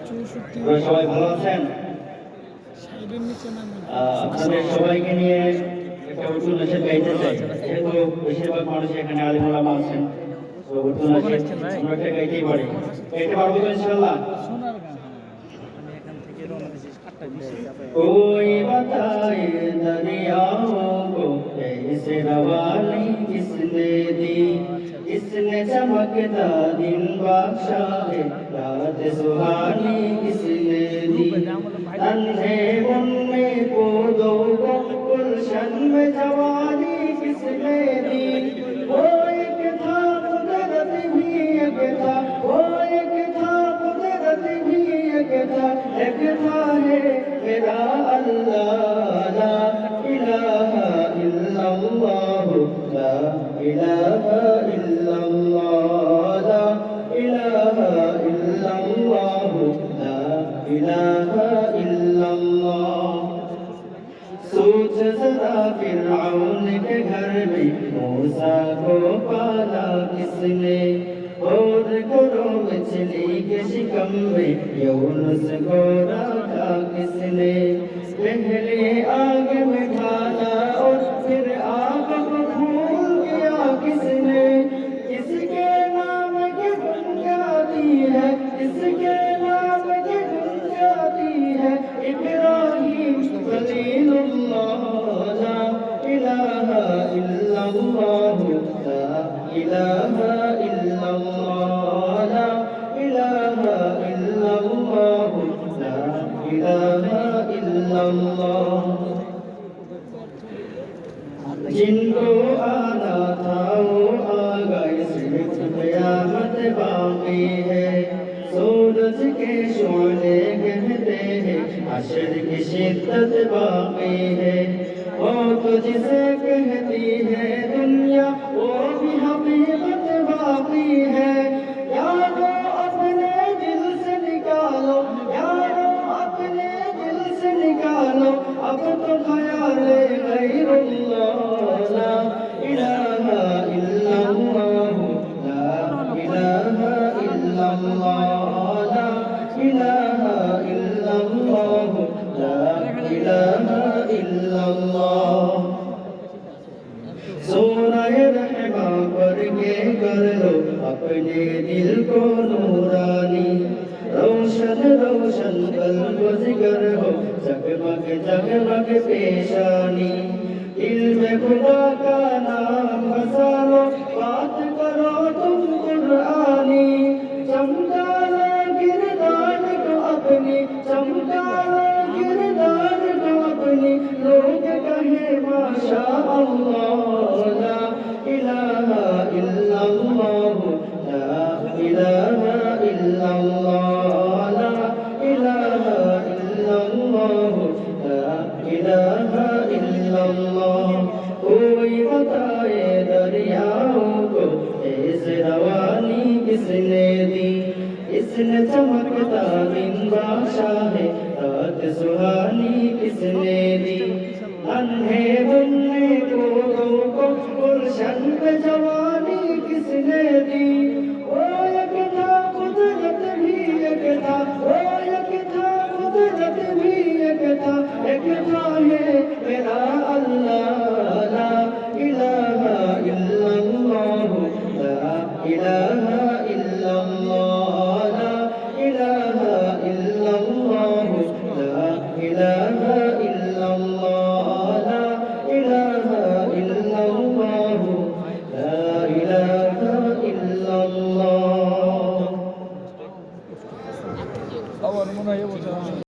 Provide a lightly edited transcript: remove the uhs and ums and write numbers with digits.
আপনারা সবাই ভালো আছেন? আপনাদের সবাইকে নিয়ে একটা উর্দু নাচের গাইতে চাই। যেহেতু বেশিরভাগ মানুষ এখানে আলিম ওলামা আছেন, তো উর্দু নাচে আমরা একটা গাইতেই পারি। গাইতে পারবো তো ইনশাআল্লাহ? कोई बताए दरियाओं को कैसे रवानी किसने दी, किसने चमकता दिन बादशाह रात सुहानी किसने दी, नन्हे मुन्ने पौधों को गुलशन में जवानी किसने दी, वो एक था कुदरत भी एक था, वो एक था कुदरत भी एक था है मेरा अल्लाह, ला इलाहा इल्लल्लाह, ला इलाहा इल्लल्लाह, ला इलाहा इल्लल्लाह, ला इलाहा इल्लल्लाह। सोच जरा फिरऔन के घर में मूसा को पाला किसने, और करो मछली के शिकम में यूनुस को रखा किसने, पहले आग में ढाला और फिर आग को भूल गया किसने, किसके नाम की बुनियादी है, किसके नाम की बुनियादी है इब्राहिम खलीलुल्लाह, ला इलाहा इल्लल्लाह, ला इलाहा इल्लल्लाह, ला इलाहा इल्लल्लाह, ला इलाहा इल्लल्लाह। जिनको आना था वो आ गए, सिर्फ क़यामत बाकी है। सूरज के शोले कहते हैं हश्र की शिद्दत बाकी है, वो तो जिसे कहती है दुनिया वो भी हकीकत बाकी है। यारो अपने दिल से निकालो, यारो अपने दिल से निकालो, अब तो ख्याले गैरुल्लाह, ला इलाहा इल्लल्लाह, ला इलाहा इल्लल्लाह, ला इलाहा इल्लल्लाह, ला इलाहा इल्लल्लाह। सूरह रहमा पढ़ के कर लो अपने दिल को नूरानी, रोशन रोशन कल्ब जिगर हो जगमग जगमग पेशानी, दिल में खुदा का नाम बसा लो, बात करो तुम कुरआनी, चमका लो किरदार को अपनी, चमका लो किरदार को अपनी, लोग कहे माशा अल्लाह, ला इलाहा इल्लल्लाह, ला इलाहा इल्लल्लाह, ला इलाहा इल्लल्लाह, ला इलाहा इल्लल्लाह। कोई बताए दरियाओं को ऐसे रवानी किसने दी, इसने चमकता दिन बादशाह रात सुहानी किसने दी, नन्हे मुन्ने पौधों को गुलशन में जवानी किसने दी, वो एक था कुदरत भी एक था, वो एक था कुदरत भी एक था है मेरा अल्लाह, ला इलाहा इल्लल्लाह, ला इलाहा इल्लल्लाह, ला इलाहा इल्लल्लाह, ला इलाहा इल्लल्लाह, ला इलाहा इल्लल्लाह, ला इलाहा इल्लल्लाह।